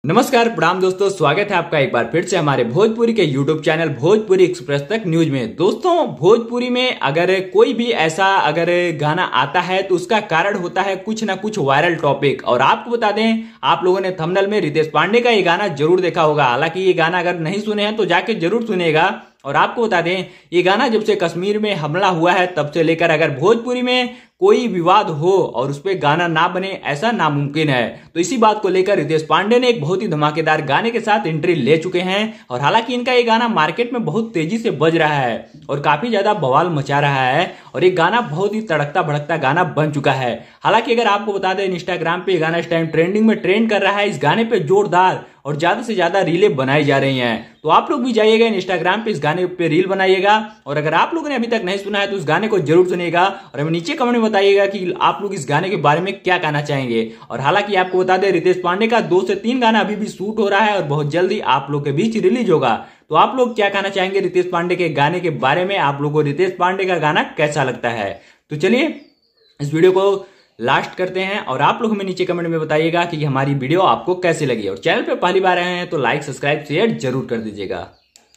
नमस्कार प्रणाम दोस्तों, स्वागत है आपका एक बार फिर से हमारे भोजपुरी के यूट्यूब चैनल भोजपुरी एक्सप्रेस तक न्यूज में। दोस्तों, भोजपुरी में अगर कोई भी ऐसा गाना आता है तो उसका कारण होता है कुछ ना कुछ वायरल टॉपिक। और आपको बता दें, आप लोगों ने थंबनेल में रितेश पांडे का ये गाना जरूर देखा होगा। हालांकि ये गाना अगर नहीं सुने हैं तो जाके जरूर सुनेगा। और आपको बता दें, ये गाना जब से कश्मीर में हमला हुआ है तब से लेकर अगर भोजपुरी में कोई विवाद हो और उस पर गाना ना बने, ऐसा नामुमकिन है। तो इसी बात को लेकर रितेश पांडे ने एक बहुत ही धमाकेदार गाने के साथ एंट्री ले चुके हैं। और हालांकि इनका ये गाना मार्केट में बहुत तेजी से बज रहा है और काफी ज्यादा बवाल मचा रहा है। और ये गाना बहुत ही तड़कता भड़कता गाना बन चुका है। हालांकि अगर आपको बता दें, इंस्टाग्राम पे ये गाना इस टाइम ट्रेंडिंग में ट्रेंड कर रहा है। इस गाने पे जोरदार और ज्यादा से ज्यादा रीलें बनाई जा रही हैं। तो आप लोग भी जाइएगा इंस्टाग्राम पे, इस गाने पे रील बनाइएगा। और अगर आप लोगों ने अभी तक नहीं सुना है तो उस गाने को जरूर सुनिएगा और हमें नीचे कमेंट में बताइएगा कि आप लोग इस गाने के बारे में क्या कहना चाहेंगे। और हालांकि आपको बता दें, रितेश पांडे का 2 से 3 गाना अभी भी शूट हो रहा है और बहुत जल्दी आप लोग के बीच रिलीज होगा। तो आप लोग क्या कहना चाहेंगे रितेश पांडे के गाने के बारे में? आप लोगों को रितेश पांडे का गाना कैसा लगता है? तो चलिए इस वीडियो को लास्ट करते हैं और आप लोग हमें नीचे कमेंट में बताइएगा कि हमारी वीडियो आपको कैसी लगी। और चैनल पे पहली बार आए हैं तो लाइक, सब्सक्राइब, शेयर जरूर कर दीजिएगा।